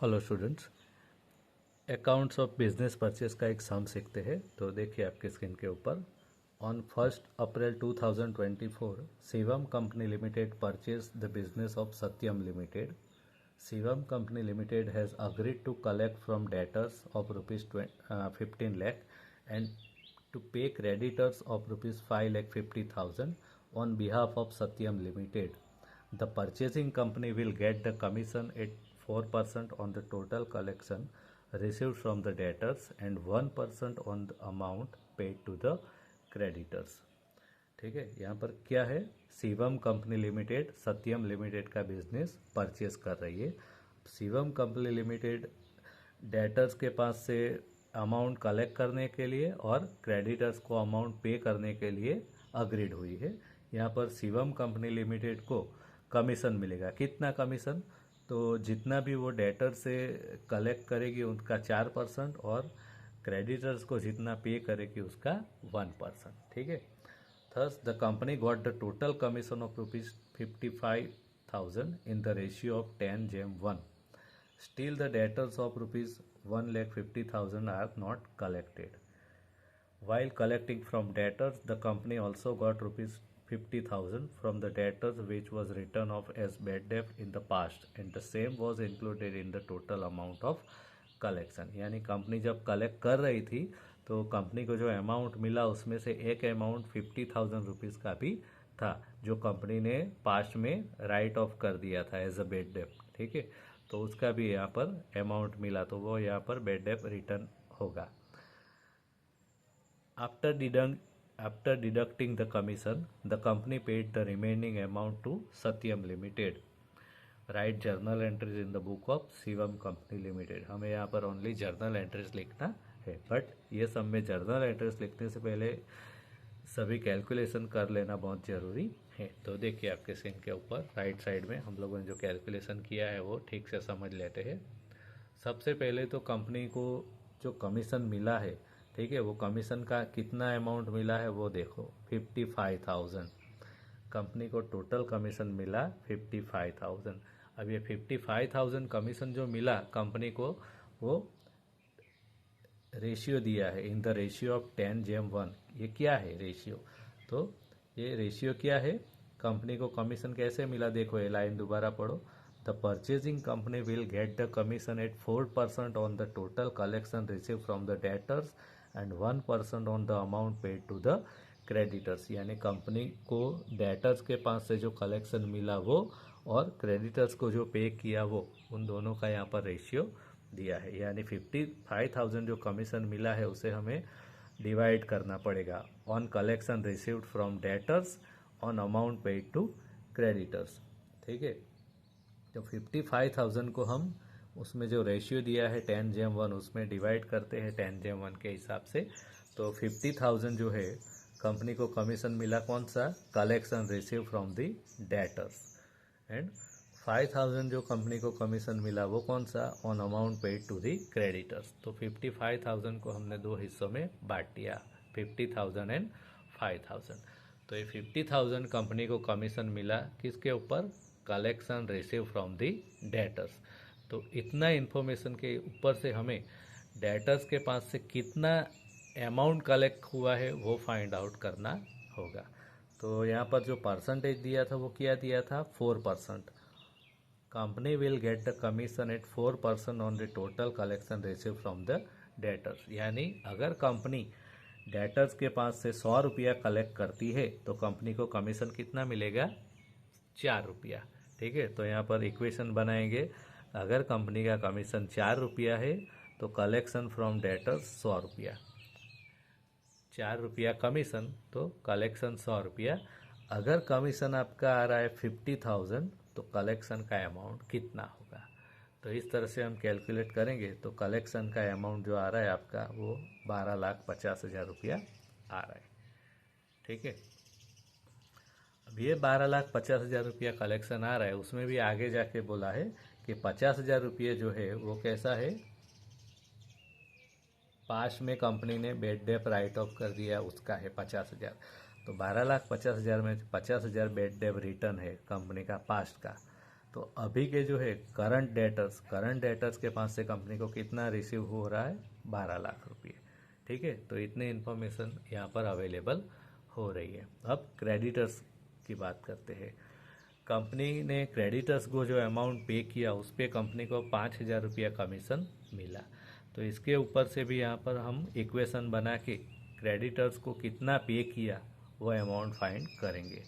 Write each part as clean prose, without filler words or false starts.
Hello students, accounts of business purchase का एक सम सीखते हैं। तो देखिए आपके स्क्रीन के ऊपर, on 1 April 2024 Shivam company limited purchase the business of Satyam limited. Shivam company limited has agreed to collect from debtors of ₹15 lakh and to pay creditors of ₹5,50,000 on behalf of Satyam Limited. The purchasing company will get the commission at 4% on the total collection received from the debtors and 1% on the amount paid to the creditors. ठीक है, यहाँ पर क्या है, Shivam company limited सत्यम limited का business purchase कर रही है। शिवम कंपनी लिमिटेड डेटर्स के पास से अमाउंट कलेक्ट करने के लिए और क्रेडिटर्स को अमाउंट पे करने के लिए अग्रीड हुई है। यहाँ पर शिवम कंपनी लिमिटेड को कमीशन मिलेगा। कितना कमीशन? तो जितना भी वो डेटर से कलेक्ट करेगी उनका 4% और क्रेडिटर्स को जितना पे करेगी उसका 1%। ठीक है। Thus the company got the total commission of ₹55,000 in the ratio of 10:1. Still the debtors of ₹1,50,000 are not collected. While collecting from debtors, the company also got ₹50,000 from the debtors which was written off as bad debt in the past and the same was included in the total amount of collection. यानी company जब collect कर रही थी तो company को जो amount मिला उसमें से एक अमाउंट ₹50,000 का भी था जो कंपनी ने पास्ट में राइट ऑफ कर दिया था एज अ बेड डेट। ठीक है, तो उसका भी यहाँ पर अमाउंट मिला तो वो यहाँ पर बेड डेट रिटर्न होगा। After deducting the commission, the company paid the remaining amount to Satyam Limited. Write journal entries in the book of Shivam Company Limited. हमें यहाँ पर ओनली जर्नल एंट्रीज लिखना है, बट ये सब में जर्नल एंट्रीज लिखने से पहले सभी कैलकुलेशन कर लेना बहुत ज़रूरी है। तो देखिए आपके स्क्रीन के ऊपर राइट साइड में हम लोगों ने जो कैलकुलेशन किया है वो ठीक से समझ लेते हैं। सबसे पहले तो कंपनी को जो कमीशन मिला है, ठीक है, वो कमीशन का कितना अमाउंट मिला है वो देखो, 55,000। कंपनी को टोटल कमीशन मिला 55,000। अब ये 55,000 कमीशन जो मिला कंपनी को, वो रेशियो दिया है इन द रेशियो ऑफ 10:1। ये क्या है रेशियो? तो ये रेशियो क्या है, कंपनी को कमीशन कैसे मिला? देखो ये लाइन दोबारा पढ़ो। The purchasing company will get the commission at 4% on the total collection received from the debtors and 1% on the amount paid to the creditors। यानी कंपनी को डेटर्स के पास से जो कलेक्शन मिला वो और क्रेडिटर्स को जो पे किया वो, उन दोनों का यहाँ पर रेशियो दिया है। यानी 55,000 जो कमीशन मिला है उसे हमें डिवाइड करना पड़ेगा on collection received from debtors on amount paid to creditors. ठीक है, तो 55,000 को हम उसमें जो रेशियो दिया है 10:1 उसमें डिवाइड करते हैं 10:1 के हिसाब से। तो 50,000 जो है कंपनी को कमीशन मिला कौन सा? Collection receive from the debtors. And 5,000 जो कंपनी को कमीशन मिला वो कौन सा? On amount paid to the creditors. तो 55,000 को हमने दो हिस्सों में बांट दिया, 50,000 एंड 5,000। तो ये 50,000 कंपनी को कमीशन मिला किसके ऊपर? Collection receive from the debtors. तो इतना इन्फॉर्मेशन के ऊपर से हमें डेटर्स के पास से कितना अमाउंट कलेक्ट हुआ है वो फाइंड आउट करना होगा। तो यहाँ पर जो परसेंटेज दिया था वो क्या दिया था? 4%। Company will get the commission at 4% on the total collection receive from the debtors. यानी अगर कंपनी डेटर्स के पास से 100 रुपया कलेक्ट करती है तो कंपनी को कमीशन कितना मिलेगा? 4 रुपया। ठीक है, तो यहाँ पर इक्वेशन बनाएंगे। अगर कंपनी का कमीशन 4 रुपया है तो कलेक्शन फ्रॉम डेटर्स 100 रुपया। 4 रुपया कमीशन तो कलेक्शन 100 रुपया। अगर कमीशन आपका आ रहा है 50,000 तो कलेक्शन का अमाउंट कितना होगा? तो इस तरह से हम कैलकुलेट करेंगे तो कलेक्शन का अमाउंट जो आ रहा है आपका वो 12,50,000 रुपया आ रहा है। ठीक है, अब ये 12,50,000 रुपया कलेक्शन आ रहा है, उसमें भी आगे जाके बोला है कि 50,000 रुपये जो है वो कैसा है? पास में कंपनी ने बेड डेप राइट ऑफ कर दिया उसका है 50,000। तो 12,50,000 में 50,000 बेड डेप रिटर्न है कंपनी का पास्ट का। तो अभी के जो है करंट डेटर्स के पास से कंपनी को कितना रिसीव हो रहा है, 12 लाख रुपये। ठीक है, तो इतने इन्फॉर्मेशन यहाँ पर अवेलेबल हो रही है। अब क्रेडिटर्स की बात करते हैं। कंपनी ने क्रेडिटर्स को जो अमाउंट पे किया उस पर कंपनी को 5,000 रुपया कमीशन मिला। तो इसके ऊपर से भी यहाँ पर हम इक्वेशन बना के क्रेडिटर्स को कितना पे किया वो अमाउंट फाइंड करेंगे।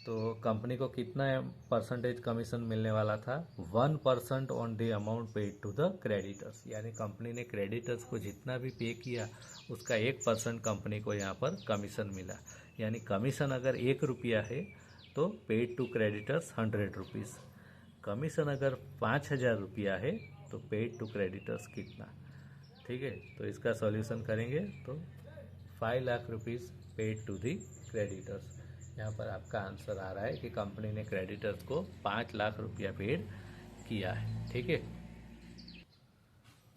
तो कंपनी को कितना परसेंटेज कमीशन मिलने वाला था, 1% on the amount paid to the creditors. यानी कंपनी ने क्रेडिटर्स को जितना भी पे किया उसका 1% कंपनी को यहाँ पर कमीशन मिला। यानी कमीशन अगर 1 रुपया है तो paid to creditors 100 rupees. Commission अगर 5,000 रुपया है तो पेड टू क्रेडिटर्स कितना। ठीक है, तो इसका सॉल्यूशन करेंगे तो 5 lakh rupees paid to the creditors. यहाँ पर आपका आंसर आ रहा है कि कंपनी ने क्रेडिटर्स को 5 लाख रुपया पेड किया है। ठीक है,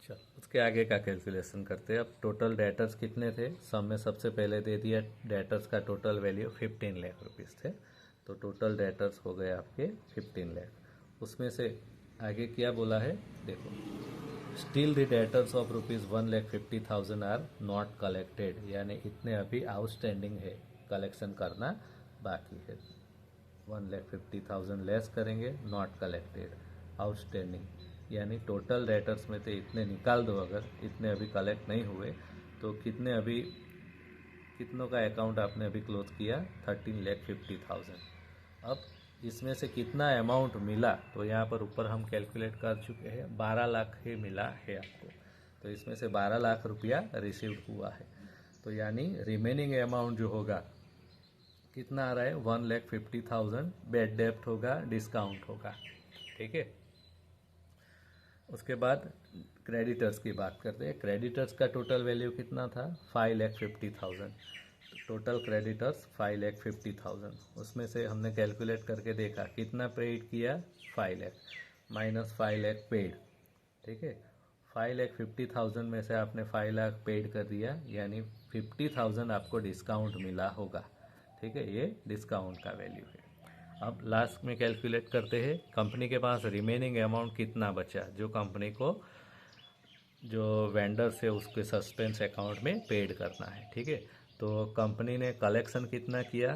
चलो उसके आगे का कैलकुलेशन करते हैं। अब टोटल डेटर्स कितने थे, सब में सबसे पहले दे दिया डेटर्स का टोटल वैल्यू 15 लाख रुपीज़ थे। तो टोटल डेटर्स हो गए आपके 15 लाख। उसमें से आगे क्या बोला है देखो, still the debtors of rupees 1,50,000 are not collected. यानी इतने अभी आउटस्टैंडिंग है, कलेक्शन करना बाकी है। 1,50,000 लेस करेंगे, नॉट कलेक्टेड, आउटस्टैंडिंग। यानी टोटल डेटर्स में से इतने निकाल दो, अगर इतने अभी कलेक्ट नहीं हुए तो कितनों का अकाउंट आपने अभी क्लोज किया, 13,50,000। अब इसमें से कितना अमाउंट मिला तो यहाँ पर ऊपर हम कैलकुलेट कर चुके हैं, 12 लाख ही मिला है आपको। तो इसमें से 12 लाख रुपया रिसीव्ड हुआ है। तो यानी रिमेनिंग अमाउंट जो होगा कितना आ रहा है, 1,50,000 बेड डेप्ट होगा, डिस्काउंट होगा। ठीक है, उसके बाद क्रेडिटर्स की बात करते हैं। क्रेडिटर्स का टोटल वैल्यू कितना था, 5,50,000। Total creditors 5,50,000। उसमें से हमने कैलकुलेट करके देखा कितना पेड किया, 5 लाख माइनस 5 लाख पेड। ठीक है, 5,50,000 में से आपने 5 लाख पेड कर दिया, यानी 50,000 आपको डिस्काउंट मिला होगा। ठीक है, ये डिस्काउंट का वैल्यू है। अब लास्ट में कैलकुलेट करते हैं कंपनी के पास रिमेनिंग अमाउंट कितना बचा, जो कंपनी को जो वेंडर से उसके सस्पेंस अकाउंट में पेड करना है। ठीक है, तो कंपनी ने कलेक्शन कितना किया,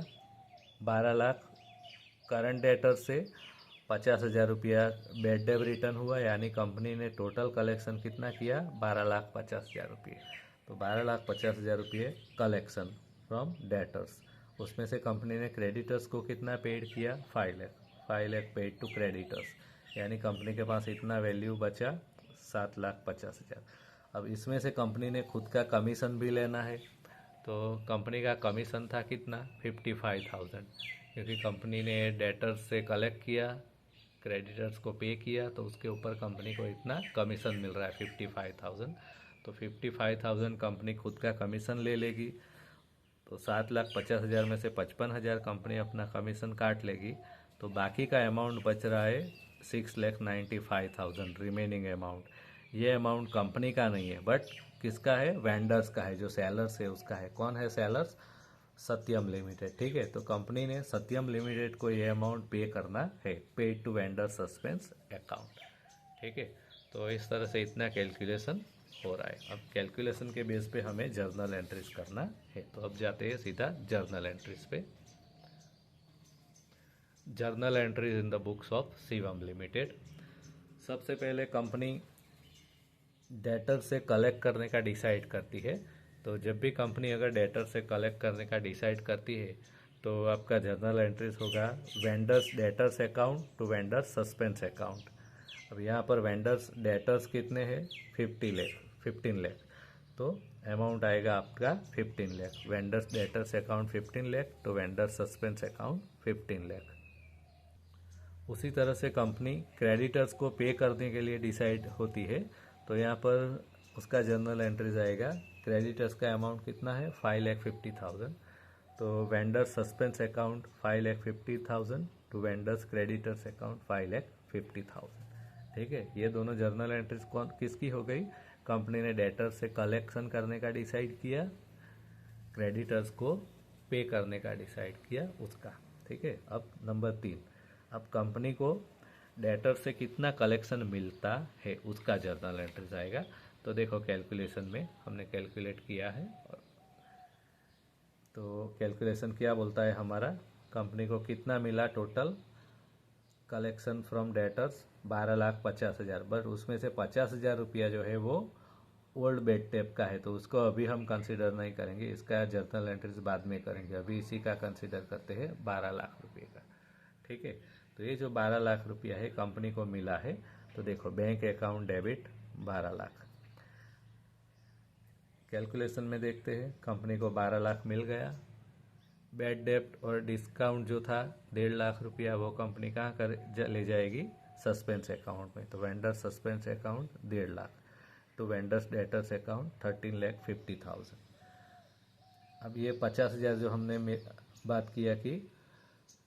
12 लाख। करंट डेटर से 50,000 रुपया बेड डेब रिटर्न हुआ, यानी कंपनी ने टोटल कलेक्शन कितना किया, 12,50,000 रुपये। तो 12,50,000 रुपये कलेक्शन फ्रॉम डेटर्स। उसमें से कंपनी ने क्रेडिटर्स को कितना पेड किया, 5 lakh. 5 lakh paid to creditors, यानी कंपनी के पास इतना वैल्यू बचा, 7,50,000। अब इसमें से कंपनी ने खुद का कमीशन भी लेना है। तो कंपनी का कमीशन था कितना, 55,000। क्योंकि कंपनी ने डेटर्स से कलेक्ट किया, क्रेडिटर्स को पे किया, तो उसके ऊपर कंपनी को इतना कमीशन मिल रहा है, 55,000। तो 55,000 कंपनी खुद का कमीशन ले लेगी। तो 7,50,000 में से 55,000 कंपनी अपना कमीशन काट लेगी। तो बाकी का अमाउंट बच रहा है 6,95,000 रिमेनिंग अमाउंट। ये अमाउंट कंपनी का नहीं है, बट किसका है, वेंडर्स का है, जो सेलर्स है उसका है। कौन है सेलर्स, सत्यम लिमिटेड। ठीक है, तो कंपनी ने सत्यम लिमिटेड को ये अमाउंट पे करना है, paid to vendor suspense account. ठीक है, तो इस तरह से इतना कैलकुलेशन हो रहा है। अब कैलकुलेशन के बेस पे हमें जर्नल एंट्रीज करना है। तो अब जाते हैं सीधा जर्नल एंट्रीज पे। Journal entries in the books of Shivam limited. सबसे पहले कंपनी डेटर से कलेक्ट करने का डिसाइड करती है। तो जब भी कंपनी अगर डेटर से कलेक्ट करने का डिसाइड करती है तो आपका जर्नल एंट्रीज होगा vendors debtors account to vendors suspense account. अब यहाँ पर वेंडर्स डेटर्स कितने हैं, 15 लाख। तो अमाउंट आएगा आपका 15 lakh. Vendors debtors account 15 lakh तो वेंडर्स सस्पेंस अकाउंट 15 लाख। उसी तरह से कंपनी क्रेडिटर्स को पे करने के लिए डिसाइड होती है। तो यहाँ पर उसका जर्नल एंट्रीज आएगा, क्रेडिटर्स का अमाउंट कितना है, 5,50,000। तो vendors suspense account 5,50,000 to vendors creditors account 5,50,000। ठीक है, ये दोनों जर्नल एंट्रीज कौन किसकी हो गई, कंपनी ने डेटर्स से कलेक्शन करने का डिसाइड किया, क्रेडिटर्स को पे करने का डिसाइड किया उसका। ठीक है, अब नंबर 3, अब कंपनी को डेटर से कितना कलेक्शन मिलता है उसका जर्नल एंट्रीज आएगा। तो देखो कैलकुलेशन में हमने कैलकुलेट किया है, तो कैलकुलेशन क्या बोलता है हमारा, कंपनी को कितना मिला total collection from debtors 12,50,000, but उसमें से 50,000 रुपया जो है वो ओल्ड बेड टेप का है, तो उसको अभी हम कंसिडर नहीं करेंगे, इसका जर्नल एंट्रीज बाद में करेंगे। अभी इसी का कंसिडर करते हैं 12 लाख रुपये का। ठीक है, तो ये जो 12 लाख रुपया है कंपनी को मिला है, तो देखो bank account debit 12 lakh. Calculation में देखते हैं, कंपनी को 12 लाख मिल गया। बैड डेप्ट और डिस्काउंट जो था 1.5 लाख रुपया, वो कंपनी कहाँ कर ले जाएगी, सस्पेंस अकाउंट में। तो vendor suspense account 1.5 lakh, to vendors debtors account 13,50,000। अब ये 50,000 जो हमने बात किया कि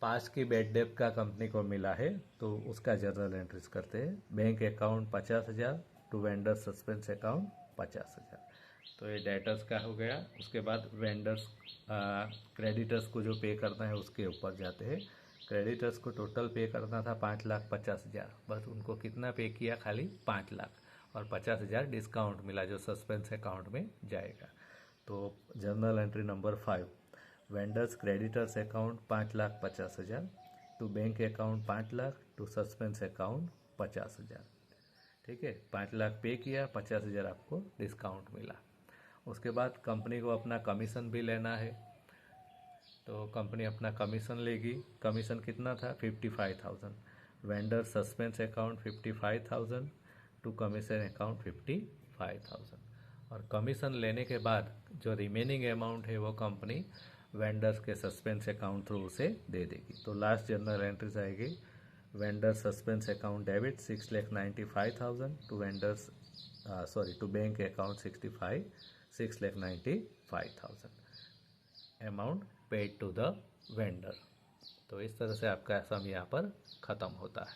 पास की बैड डेप का कंपनी को मिला है, तो उसका जर्नल एंट्रीज करते हैं। Bank account 50,000, to vendor suspense account 50,000, तो ये डेटर्स का हो गया। उसके बाद वेंडर्स क्रेडिटर्स को जो पे करना है उसके ऊपर जाते हैं। क्रेडिटर्स को टोटल पे करना था 5,50,000, बस उनको कितना पे किया, खाली 5 लाख, और 50,000 डिस्काउंट मिला जो सस्पेंस अकाउंट में जाएगा। तो journal entry number 5, vendors creditors account 5,50,000, to bank account 5 lakh, to suspense account 50,000। ठीक है, 5 लाख पे किया, 50,000 आपको डिस्काउंट मिला। उसके बाद कंपनी को अपना कमीशन भी लेना है, तो कंपनी अपना कमीशन लेगी। कमीशन कितना था, 55,000। Vendor suspense account 55,000, to commission account 55,000, और कमीशन लेने के बाद जो रिमेनिंग अमाउंट है वो कंपनी वेंडर्स के सस्पेंस अकाउंट थ्रू उसे दे देगी। तो लास्ट जर्नल एंट्रीज आएगी, vendor suspense account debit 6,95,000, to vendors to bank account 6,95,000 amount paid to the vendor. तो इस तरह से आपका सम यहाँ पर ख़त्म होता है।